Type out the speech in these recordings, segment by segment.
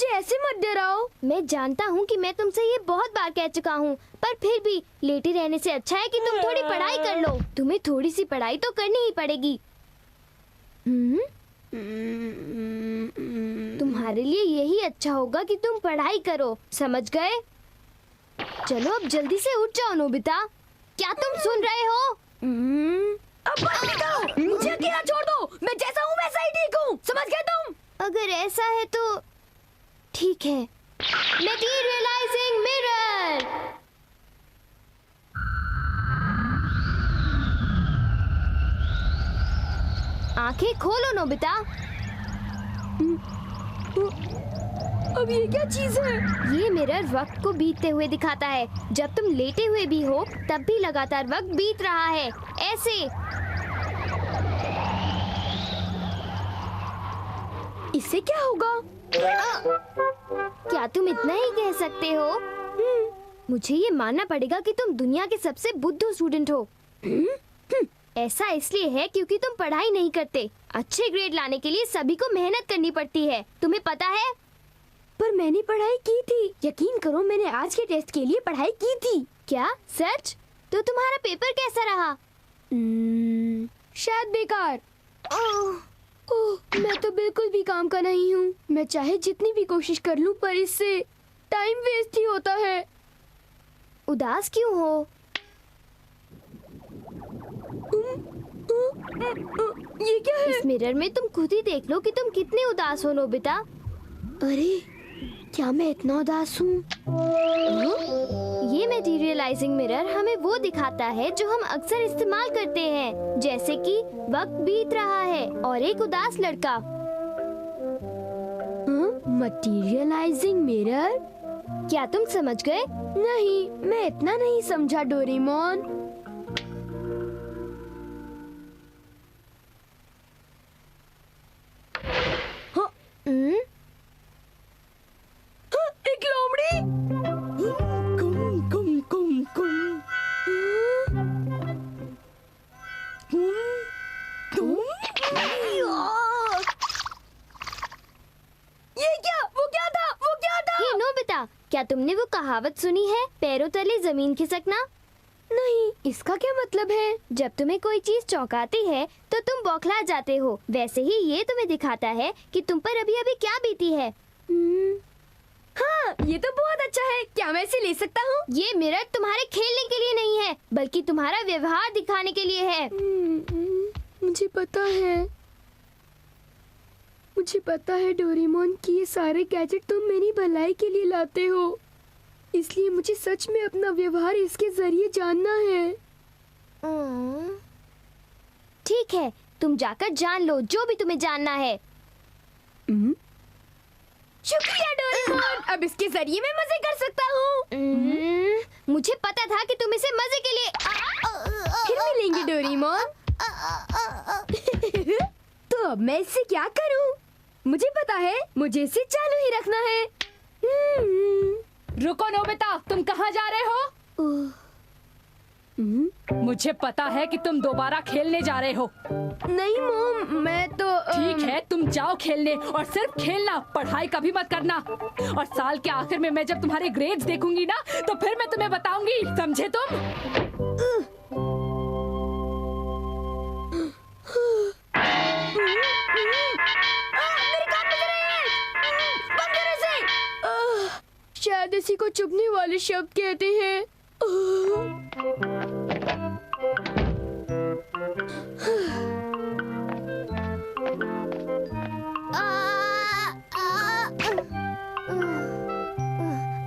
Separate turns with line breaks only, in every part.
मुझे ऐसे मत डराओ।
मैं जानता हूँ कि मैं तुमसे ये बहुत बार कह चुका हूँ, पर फिर भी लेटे रहने से अच्छा है कि तुम थोड़ी पढ़ाई कर लो। तुम्हें थोड़ी सी पढ़ाई तो करनी ही पड़ेगी। तुम्हारे लिए यही अच्छा होगा कि तुम पढ़ाई करो, समझ गए? चलो अब जल्दी से उठ जाओ नोबिता। क्या तुम सुन रहे हो?
अब बात निकालो, मुझे अकेला छोड़ दो। मैं जैसा हूँ वैसा ही ठीक हूँ, समझ गए तुम?
अगर ऐसा है तो ठीक है। मटेरियलाइजिंग मिरर। आंखें खोलो नोबिता।
अब ये क्या चीज है?
ये मिरर वक्त को बीतते हुए दिखाता है। जब तुम लेटे हुए भी हो तब भी लगातार वक्त बीत रहा है, ऐसे।
इससे क्या होगा?
क्या तुम इतना ही कह सकते हो? मुझे ये मानना पड़ेगा कि तुम दुनिया के सबसे बुद्धू स्टूडेंट हो। ऐसा इसलिए है क्योंकि तुम पढ़ाई नहीं करते। अच्छे ग्रेड लाने के लिए सभी को मेहनत करनी पड़ती है, तुम्हें पता है?
पर मैंने पढ़ाई की थी, यकीन करो मैंने आज के टेस्ट के लिए पढ़ाई की थी।
क्या सच? तो तुम्हारा पेपर कैसा रहा?
शायद बेकार। मैं तो बिल्कुल भी काम का नहीं हूँ। मैं चाहे जितनी भी कोशिश कर लूँ पर इससे टाइम वेस्ट ही होता है।
उदास क्यों हो?
ये क्या है?
इस मिरर में तुम खुद ही देख लो कि तुम कितने उदास हो नोबिता।
अरे क्या मैं इतना उदास हूँ?
ये मटेरियलाइजिंग मिरर हमें वो दिखाता है जो हम अक्सर इस्तेमाल करते हैं, जैसे कि वक्त बीत रहा है और एक उदास लड़का।
मटेरियलाइजिंग मिरर?
क्या तुम समझ गए?
नहीं, मैं इतना नहीं समझा डोरेमोन। एक लोमड़ी। ये क्या? वो क्या था? वो क्या था?
हे नोबिता, क्या तुमने वो कहावत सुनी है, पैरों तले जमीन खिसकना?
नहीं, इसका क्या मतलब है?
जब तुम्हें कोई चीज चौंकाती है तो तुम बौखला जाते हो। वैसे ही ये तुम्हें दिखाता है कि तुम पर अभी अभी क्या बीती है।
हाँ, ये तो बहुत अच्छा है। क्या मैं इसे ले सकता हूँ?
ये मिरर तुम्हारे खेलने के लिए नहीं है, बल्कि तुम्हारा व्यवहार दिखाने के लिए है।
मुझे पता है। मुझे पता है डोरेमोन कि ये सारे गैजेट तुम मेरी भलाई के लिए लाते हो, इसलिए मुझे सच में अपना व्यवहार इसके जरिए जानना है।
ठीक है, तुम जाकर जान लो जो भी तुम्हें जानना है।
शुक्रिया डोरेमोन, अब इसके जरिए मैं मजे कर सकता हूँ।
मुझे पता था कि तुम इसे मजे के लिए
फिर मिलेंगे डोरेमोन। तो अब मैं इससे क्या करूँ? मुझे पता है, मुझे इसे चालू ही रखना है।
रुको नोबिता, तुम कहाँ जा रहे हो? मुझे पता है कि तुम दोबारा खेलने जा रहे हो।
नहीं मॉम, मैं तो
ठीक है, तुम जाओ खेलने, और सिर्फ खेलना, पढ़ाई कभी मत करना। और साल के आखिर में मैं जब तुम्हारे ग्रेड्स देखूंगी ना, तो फिर मैं तुम्हें बताऊंगी, समझे तुम?
शायद इसी को चुभने वाले शब्द कहते हैं।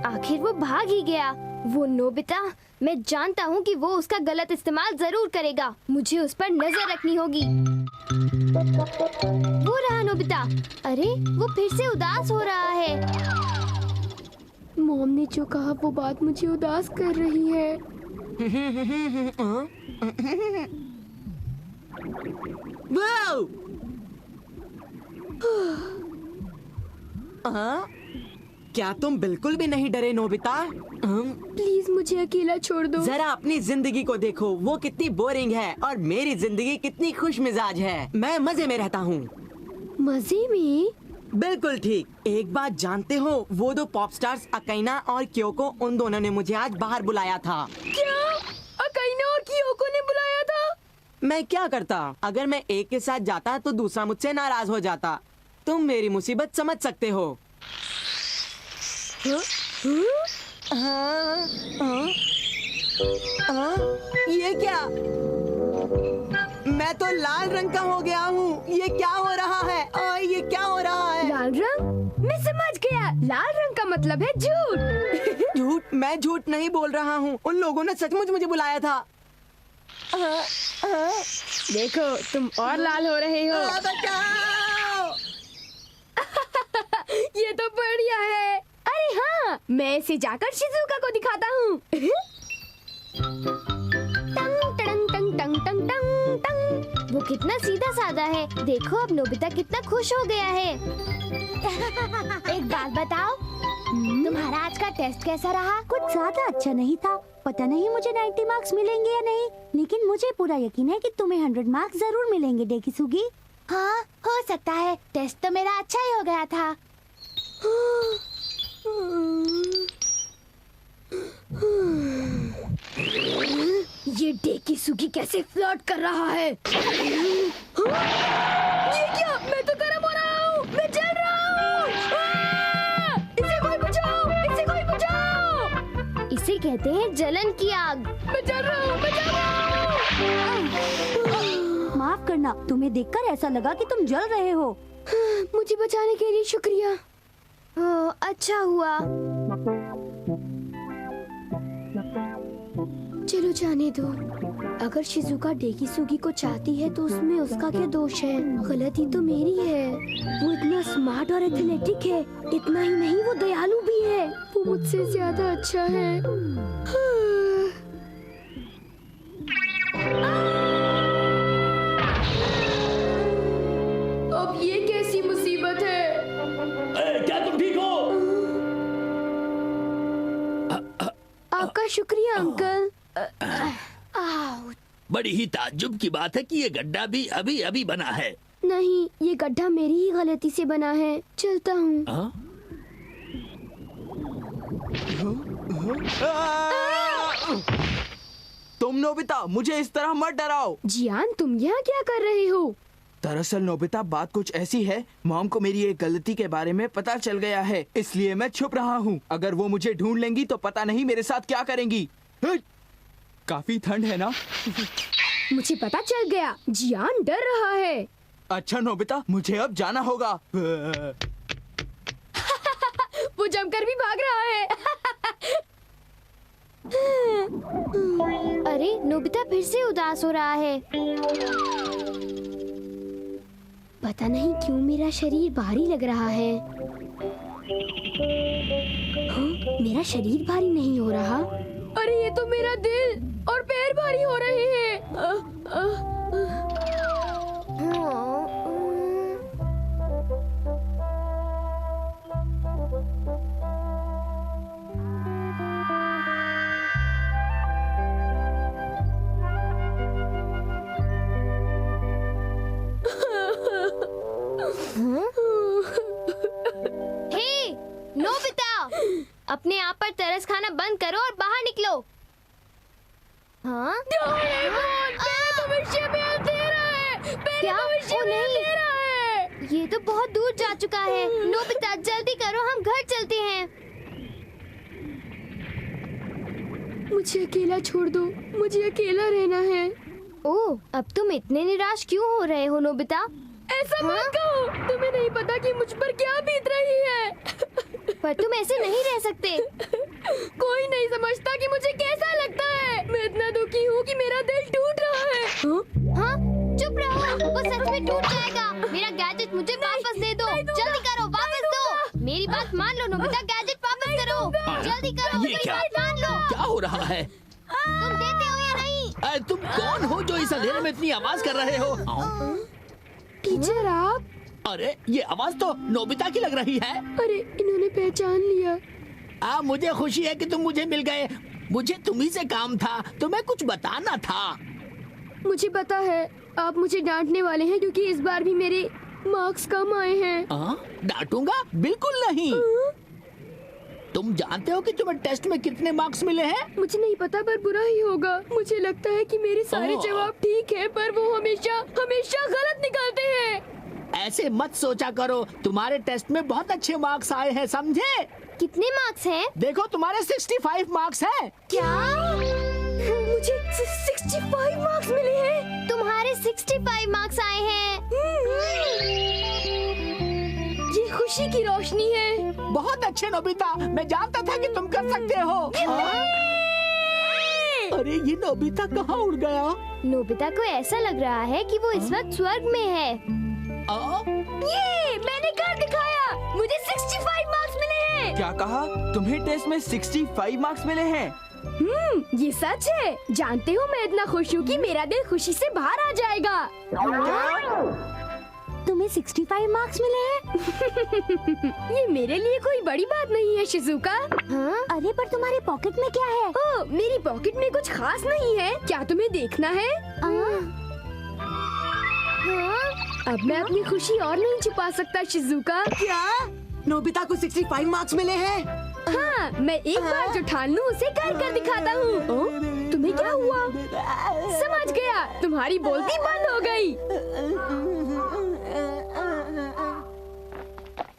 आखिर वो भाग ही गया। वो नोबिता, मैं जानता हूँ कि वो उसका गलत इस्तेमाल जरूर करेगा। मुझे उस पर नजर रखनी होगी। वो रहा नोबिता। अरे वो फिर से उदास हो रहा है।
मॉम ने जो कहा वो बात मुझे उदास कर रही है।
क्या तुम बिल्कुल भी नहीं डरे नोबिता?
प्लीज मुझे अकेला छोड़ दो।
जरा अपनी जिंदगी को देखो, वो कितनी बोरिंग है और मेरी जिंदगी कितनी खुश मिजाज है। मैं मजे में रहता हूँ।
मजे में?
बिल्कुल ठीक। एक बात जानते हो, वो दो पॉप स्टार्स अकाइना और क्योको, उन दोनों ने मुझे आज बाहर बुलाया था।
क्या अकाइना और कियोको ने बुलाया था?
मैं क्या करता? अगर मैं एक के साथ जाता तो दूसरा मुझसे नाराज हो जाता। तुम मेरी मुसीबत समझ सकते हो। ये क्या? मैं तो लाल रंग का हो गया हूँ। ये क्या हो रहा है? ये क्या हो रहा है?
लाल रंग? मैं समझ गया, लाल रंग का मतलब है झूठ।
झूठ? मैं झूठ नहीं बोल रहा हूँ। उन लोगों ने सचमुच मुझे बुलाया था।
देखो, तुम और लाल हो रहे हो।
बचाओ!
ये तो बढ़िया है। अरे हाँ, मैं इसे जाकर शिजुका को दिखाता हूँ।
टंग टंग टंग टंग टंग टंग टंग। वो कितना सीधा साधा है। देखो अब नोबिता कितना खुश हो गया है। एक बात बताओ, तुम्हारा आज का टेस्ट कैसा रहा?
कुछ ज्यादा अच्छा नहीं था। पता नहीं मुझे 90 मार्क्स मिलेंगे या नहीं, लेकिन मुझे पूरा यकीन है कि तुम्हें 100 मार्क्स जरूर मिलेंगे डेकिसुगी।
हाँ, हो सकता है। टेस्ट तो मेरा अच्छा ही हो गया था।
ये डेकिसुगी कैसे फ्लर्ट कर रहा है? ये क्या? मैं तो गर्म हो रहा हूँ, मैं जल रहा हूँ। इसे कोई बचाओ, इसे कोई बचाओ।
इसे कहते हैं जलन की आग।
मैं जल रहा हूँ, मैं जल रहा हूँ।
माफ करना, तुम्हें देखकर ऐसा लगा कि तुम जल रहे हो।
मुझे बचाने के लिए शुक्रिया।
अच्छा हुआ।
चलो जाने दो। अगर शिजुका डेकिसुगी को चाहती है तो उसमें उसका क्या दोष है? गलती तो मेरी है। वो इतना स्मार्ट और एथलेटिक है। इतना ही नहीं, वो दयालु भी है। वो मुझसे ज्यादा अच्छा है। अब ये कैसी मुसीबत है?
क्या तुम ठीक हो?
आपका शुक्रिया अंकल।
बड़ी ही ताज्जुब की बात है कि ये गड्ढा भी अभी अभी बना है।
नहीं, ये गड्ढा मेरी ही गलती से बना है। चलता हूँ।
तुम नोबिता, मुझे इस तरह मत डराओ।
जियान, तुम यहाँ क्या कर रहे हो?
दरअसल नोबिता, बात कुछ ऐसी है, मॉम को मेरी एक गलती के बारे में पता चल गया है, इसलिए मैं छुप रहा हूँ। अगर वो मुझे ढूंढ लेंगी तो पता नहीं मेरे साथ क्या करेंगी। काफी ठंड है ना?
मुझे पता चल गया, जियान डर रहा है।
अच्छा नोबिता, मुझे अब जाना होगा।
वो जमकर भी भाग रहा है।
अरे नोबिता फिर से उदास हो रहा है।
पता नहीं क्यों मेरा शरीर भारी लग रहा है। हाँ, मेरा शरीर भारी नहीं हो रहा। अरे ये तो मेरा दिल और पैर भारी हो रहे हैं।
हे नोबिता, अपने आप पर तरस खाना बंद करो और बाहर निकलो। हाँ? क्या? ओ नहीं, ये तो बहुत दूर जा चुका है। नोबिता जल्दी करो, हम घर चलते हैं।
मुझे अकेला छोड़ दो, मुझे अकेला रहना है।
ओह, अब तुम इतने निराश क्यों हो रहे हो नोबिता?
ऐसा मत कहो, तुम्हें नहीं पता कि मुझ पर क्या बीत रही है।
पर तुम ऐसे नहीं रह सकते।
कोई नहीं समझता कि मुझे कैसा लगता है। मैं इतना दुखी हूँ कि मेरा दिल टूट रहा है।
हाँ? चुप रहो, वो सच में टूट जाएगा। मेरा गैजेट मुझे वापस दे दो। जल्दी करो, वापस दो। मेरी बात मान लो नोबिता, गैजेट वापस करो। जल्दी करो,
ये
मेरी
क्या?
बात मान लो।
क्या हो रहा है?
तुम देते हो या नहीं?
तुम कौन हो जो इस अंधेरे में इतनी आवाज कर रहे हो?
टीचर आप?
अरे ये आवाज तो नोबिता की लग रही है।
अरे इन्होंने पहचान लिया।
मुझे खुशी है कि तुम मुझे मिल गए। मुझे तुम्ही से काम था, तुम्हें कुछ बताना था।
मुझे पता है आप मुझे डांटने वाले हैं क्योंकि इस बार भी मेरे मार्क्स कम आए हैं।
डांटूंगा बिल्कुल नहीं। तुम जानते हो कि तुम्हें टेस्ट में कितने मार्क्स मिले हैं?
मुझे नहीं पता पर बुरा ही होगा। मुझे लगता है कि मेरे सारे
ओह।
जवाब ठीक है पर वो हमेशा हमेशा गलत निकलते हैं।
ऐसे मत सोचा करो, तुम्हारे टेस्ट में बहुत अच्छे मार्क्स आए हैं, समझे?
कितने मार्क्स हैं?
देखो तुम्हारे 65 मार्क्स हैं।
क्या?
मुझे 65 मार्क्स मिले हैं।
तुम्हारे 65 मार्क्स आए हैं।
ये खुशी की रोशनी है।
बहुत अच्छे नोबिता, मैं जानता था कि तुम कर सकते हो। अरे ये नोबिता कहाँ उड़ गया?
नोबिता को ऐसा लग रहा है कि वो इस वक्त स्वर्ग में है।
ये मैंने कर दिखाया। मुझे 65 मार्क्स मिले हैं।
क्या कहा? तुम्हें टेस्ट में 65 मार्क्स मिले हैं?
ये सच है। जानते हो मैं इतना खुश हूँ कि मेरा दिल खुशी से बाहर आ जाएगा।
तुम्हें 65 मार्क्स मिले हैं?
ये मेरे लिए कोई बड़ी बात नहीं है शिजुका।
हाँ?
अरे पर तुम्हारे पॉकेट में क्या है?
ओह, मेरी पॉकेट में कुछ खास नहीं है। क्या तुम्हें देखना है?
हाँ?
अब मैं अपनी खुशी और नहीं छुपा सकता शिजुका।
क्या नोबिता को 65 मार्क्स मिले हैं?
हाँ, मैं एक बार जो ठान लूं उसे कर कर दिखाता हूँ। तुम्हें क्या हुआ? समझ गया, तुम्हारी बोलती बंद हो गई।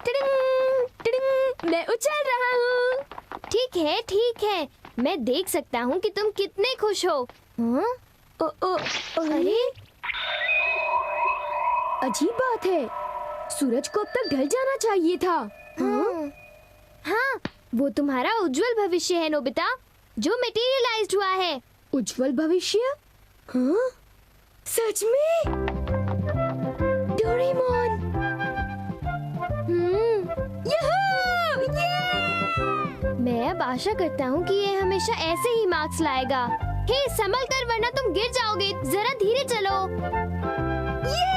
टिडिंग, टिडिंग, मैं उछल रहा हूँ।
ठीक है, मैं देख सकता हूँ कि तुम कितने खुश हो। हाँ? अरे
अजीब बात है, सूरज को अब तक ढल जाना चाहिए था।
हाँ, वो तुम्हारा उज्जवल भविष्य है नोबिता, जो मटेरियलाइज्ड हुआ है।
उज्जवल भविष्य? हाँ? सच में? डोरेमोन! यहू! ये!
मैं अब आशा करता हूँ कि ये हमेशा ऐसे ही मार्क्स लाएगा। हे संभल कर वरना तुम गिर जाओगे, जरा धीरे चलो।
ये!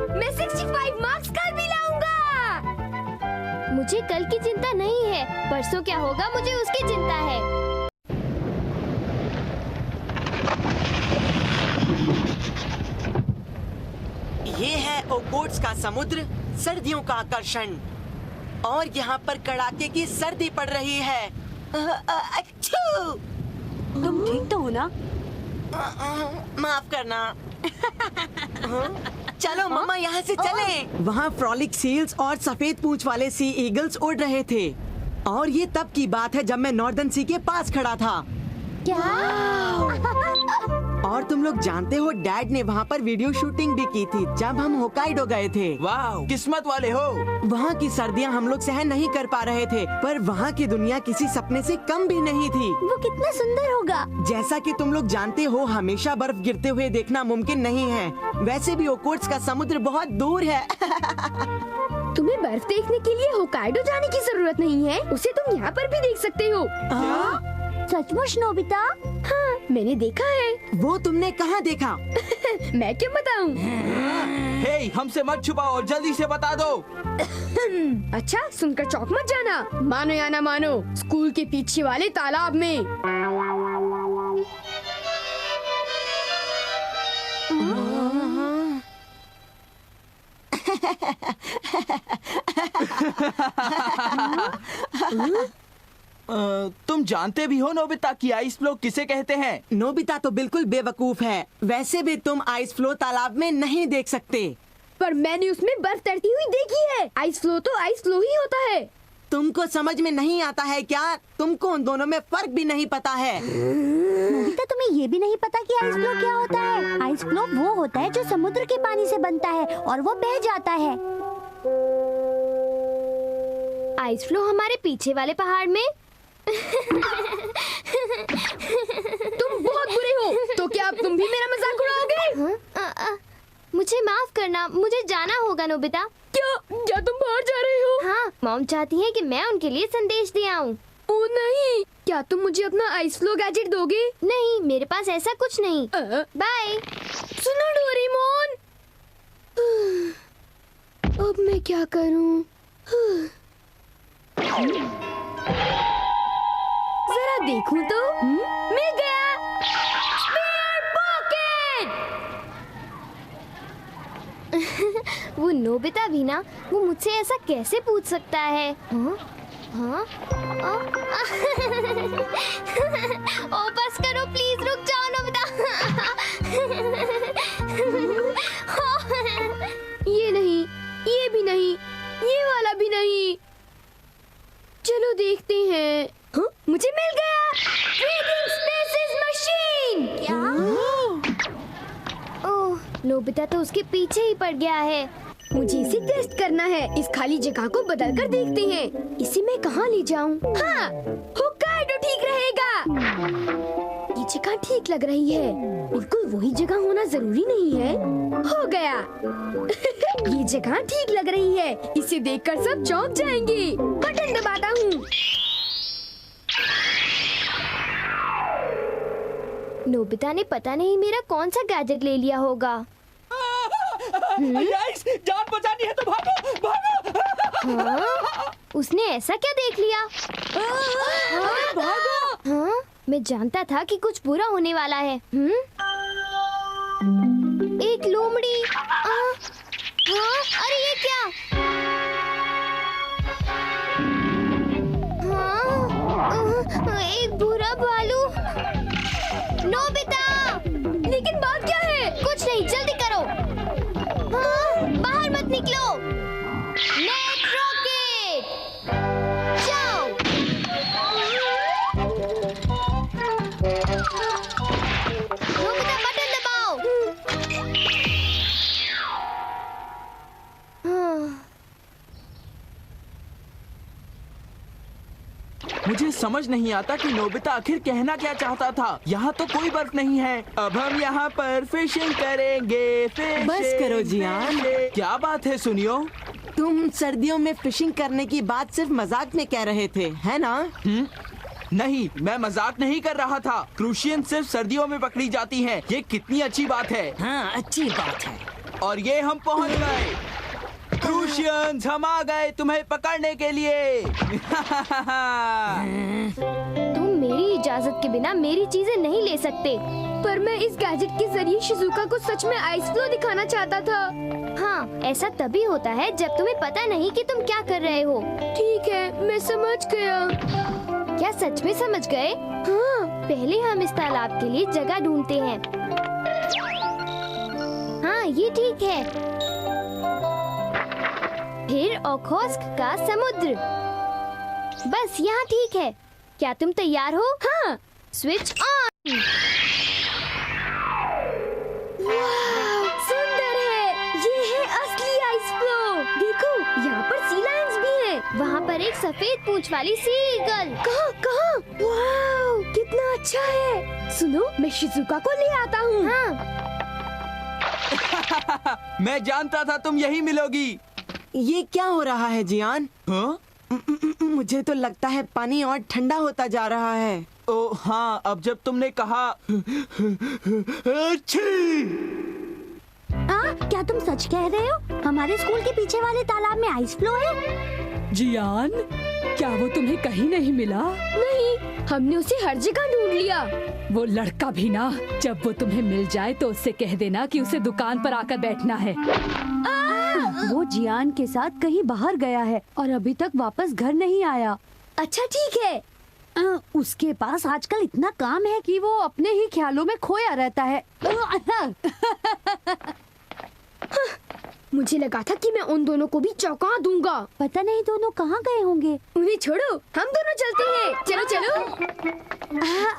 मैं 65 मार्क्स कल भी लाऊंगा।
मुझे कल की चिंता नहीं है, परसों क्या होगा मुझे उसकी चिंता है।
ये है ओकोट्स का समुद्र, सर्दियों का आकर्षण। और यहाँ पर कड़ाके की सर्दी पड़ रही है। अच्छू!
तुम ठीक तो हो ना?
माफ करना। चलो मम्मा यहाँ से चलें। वहाँ फ्रॉलिक सील्स और सफेद पूंछ वाले सी ईगल्स उड़ रहे थे। और ये तब की बात है जब मैं नॉर्दर्न सी के पास खड़ा था। और तुम लोग जानते हो डैड ने वहाँ पर वीडियो शूटिंग भी की थी जब हम होकाइडो गए थे।
वाह, किस्मत वाले हो।
वहाँ की सर्दियाँ हम लोग सहन नहीं कर पा रहे थे, पर वहाँ की दुनिया किसी सपने से कम भी नहीं थी।
वो कितना सुंदर होगा।
जैसा कि तुम लोग जानते हो, हमेशा बर्फ गिरते हुए देखना मुमकिन नहीं है। वैसे भी ओकोट्स का समुद्र बहुत दूर है।
तुम्हें बर्फ देखने के लिए होकाइडो जाने की जरूरत नहीं है, उसे तुम यहाँ पर भी देख सकते हो।
सचमुच नोबिता?
हाँ, मैंने देखा है।
वो तुमने कहाँ देखा?
मैं क्यों बताऊं?
हे, हमसे मत छुपाओ और जल्दी से बता दो।
अच्छा, सुनकर चौंक मत जाना। मानो या ना मानो, स्कूल के पीछे वाले तालाब में।
तुम जानते भी हो नोबिता कि आइस फ्लो किसे कहते हैं?
नोबिता तो बिल्कुल बेवकूफ है। वैसे भी तुम आइस फ्लो तालाब में नहीं देख सकते।
पर मैंने उसमें बर्फ तैरती हुई देखी है। आइस फ्लो तो आइस फ्लो ही होता है।
तुमको समझ में नहीं आता है क्या? तुमको उन दोनों में फर्क भी नहीं पता है।
नोबिता, तुम्हें ये भी नहीं पता कि आइस फ्लो क्या होता है? आइस फ्लो वो होता है जो समुद्र के पानी से बनता है और वो बह जाता है।
आइस फ्लो हमारे पीछे वाले पहाड़ में।
तुम बहुत बुरे हो। तो क्या अब तुम भी मेरा मजाक उड़ाओगे?
मुझे माफ करना, मुझे जाना होगा नोबिता।
क्या तुम बाहर जा रहे हो?
हाँ, मॉम चाहती है कि मैं उनके लिए संदेश दे आऊं।
ओ नहीं, क्या तुम मुझे अपना आइस फ्लो गैजेट दोगे?
नहीं, मेरे पास ऐसा कुछ नहीं। बाय।
सुनो डोरेमोन, अब मैं क्या करूं? जरा देखूं तो। मिल गया। Spare pocket.
वो नोबिता भी ना, वो मुझसे ऐसा कैसे पूछ सकता है? हाँ? हाँ? ओ बस करो प्लीज, रुक जाओ नोबिता।
ये नहीं, ये भी नहीं, ये वाला भी नहीं। चलो देखते हैं। हाँ? मुझे मिल गया ट्रेडिंग स्पेसिस मशीन।
ओह, नोबिता तो उसके पीछे ही पड़ गया है।
मुझे इसे टेस्ट करना है। इस खाली जगह को बदल कर देखते हैं। इसे मैं कहाँ ले जाऊँ? हाँ, होक्काइडो ठीक रहेगा। ये जगह ठीक लग रही है। बिल्कुल वही जगह होना जरूरी नहीं है। हो गया। ये जगह ठीक लग रही है। इसे देखकर सब चौंक जाएंगे। बटन दबाता हूँ।
नोबिता ने पता नहीं मेरा कौन सा गैजेट ले लिया होगा।
गाइस, जान बचानी है तो भागो, भागो।
हाँ? उसने ऐसा क्या देख लिया?
भागो।
हाँ? मैं जानता था कि कुछ बुरा होने वाला है। एक लोमड़ी। हाँ? अरे ये क्या? हाँ? एक बुरा भालू। नोबिता!
लेकिन बात क्या है?
कुछ नहीं, जल्दी करो। हाँ? बाहर मत निकलो। नेट रॉकेट, जाओ। नोबिता बटन दबाओ। हाँ।
मुझे समझ नहीं आता कि नोबिता आखिर कहना क्या चाहता था। यहाँ तो कोई बर्फ नहीं है। अब हम यहाँ पर फिशिंग करेंगे। फिशिंग,
बस करो जियान।
फिशिंग। क्या बात है सुनियो?
तुम सर्दियों में फिशिंग करने की बात सिर्फ मजाक में कह रहे थे, है ना?
नहीं, मैं मजाक नहीं कर रहा था। क्रूशियन सिर्फ सर्दियों में पकड़ी जाती हैं। ये कितनी अच्छी बात है।
हाँ, अच्छी बात है।
और ये हम पहुँच गए। क्रूशियंस, हम आ गए तुम्हें पकड़ने के लिए।
तुम मेरी इजाजत के बिना मेरी चीजें नहीं ले सकते।
पर मैं इस गैजेट के जरिए शिजुका को सच में आइस फ्लो दिखाना चाहता था।
हाँ, ऐसा तभी होता है जब तुम्हें पता नहीं कि तुम क्या कर रहे हो।
ठीक है, मैं समझ गया।
क्या सच में समझ गए?
हाँ,
पहले हम इस तालाब के लिए जगह ढूंढते हैं। हाँ, ये ठीक है। फिर ओखोत्स्क का समुद्र। बस यहाँ ठीक है। क्या तुम तैयार हो?
हाँ।
Switch on.
सुंदर है। ये है असली आइस फ्लो। देखो, यहाँ पर सी लायंस भी हैं।
वहाँ पर एक सफेद पूंछ वाली सी ईगल।
कहाँ कहाँ? वाव, कितना अच्छा है। सुनो, मैं शिजुका को ले आता हूँ।
हाँ,
मैं जानता था तुम यही मिलोगी।
ये क्या हो रहा है जियान?
हाँ?
मुझे तो लगता है पानी और ठंडा होता जा रहा है।
ओ हाँ, अब जब तुमने कहा। अच्छी।
क्या तुम सच कह रहे हो? हमारे स्कूल के पीछे वाले तालाब में आइस फ्लो है?
जियान, क्या वो तुम्हें कहीं नहीं मिला?
नहीं, हमने उसे हर जगह ढूंढ लिया।
वो लड़का भी ना, जब वो तुम्हें मिल जाए तो उससे कह देना कि उसे दुकान पर आकर बैठना है।
वो जियान के साथ कहीं बाहर गया है और अभी तक वापस घर नहीं आया।
अच्छा ठीक है।
उसके पास आजकल इतना काम है कि वो अपने ही ख्यालों में खोया रहता है।
मुझे लगा था कि मैं उन दोनों को भी चौंका दूंगा।
पता नहीं दोनों कहाँ गए होंगे।
उन्हें छोड़ो, हम दोनों चलते हैं। चलो चलो।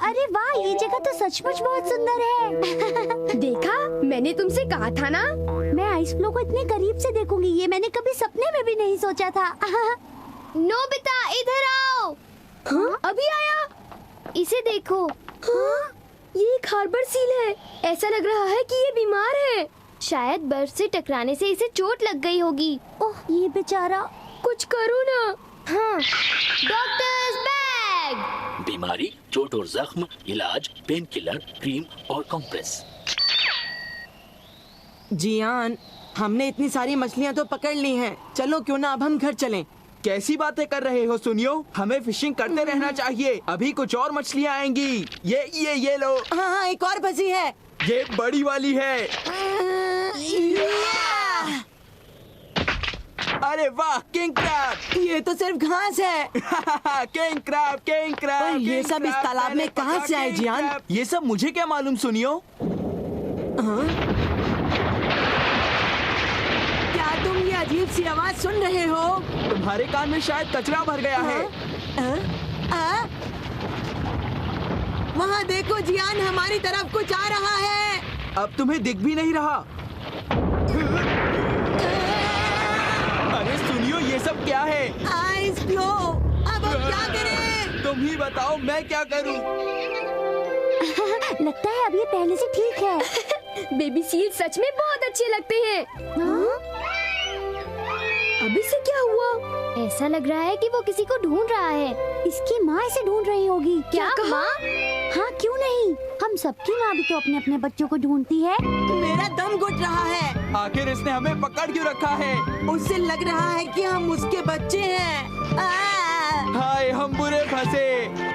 अरे वाह, ये जगह तो सचमुच बहुत सुंदर है।
देखा, मैंने तुमसे कहा था ना।
मैं आइस फ्लो को इतने करीब से देखूंगी, ये मैंने कभी सपने में भी नहीं सोचा था।
नोबिता इधर आओ।
हाँ, अभी आया।
इसे देखो।
हाँ, ये एक हार्बर सील है। ऐसा लग रहा है कि ये बीमार है।
शायद बर्फ से टकराने से इसे चोट लग गई होगी।
ओह, ये बेचारा।
कुछ करो ना।
हाँ, डॉक्टर्स बैग।
बीमारी, चोट और जख्म, इलाज, पेन किलर, क्रीम और कॉम्प्रेस।
जियान, हमने इतनी सारी मछलियाँ तो पकड़ ली हैं। चलो क्यों ना अब हम घर चलें।
कैसी बातें कर रहे हो सुनियो? हमें फिशिंग करते रहना चाहिए। अभी कुछ और मछलियाँ आएंगी। ये लो।
हाँ हाँ, एक और फंसी है।
ये बड़ी वाली है। अरे वाह, किंग क्रैब।
ये तो सिर्फ घास है।
King crab, king crab.
और ये
किंग
सब इस
क्रैब,
तालाब में
मैंने
कहाँ
पकड़ा
से आए,
किंग
जियान?
क्रैब। ये सब मुझे क्या मालूम, सुनियो।
क्या तुम ये अजीब सी आवाज सुन रहे हो?
तुम्हारे कान में शायद कचरा भर गया है।
वहाँ देखो जियान, हमारी तरफ कुछ आ रहा है।
अब तुम्हें दिख भी नहीं रहा। अरे सुनियो, ये सब क्या है?
Ice flow. अब हम क्या करें?
तुम ही बताओ, मैं क्या करूं?
लगता है अब ये पहले से ठीक है।
बेबी सील सच में बहुत अच्छे लगते हैं।
अभी से क्या हुआ?
ऐसा लग रहा है कि वो किसी को ढूंढ रहा है।
इसकी माँ इसे ढूंढ रही होगी।
क्या माँ?
हाँ, क्यों नहीं, हम सबकी माँ भी तो अपने अपने बच्चों को ढूंढती है।
मेरा दम घुट रहा है।
आखिर इसने हमें पकड़ क्यों रखा है?
उससे लग रहा है कि हम उसके बच्चे हैं।
हाय, हम बुरे फंसे।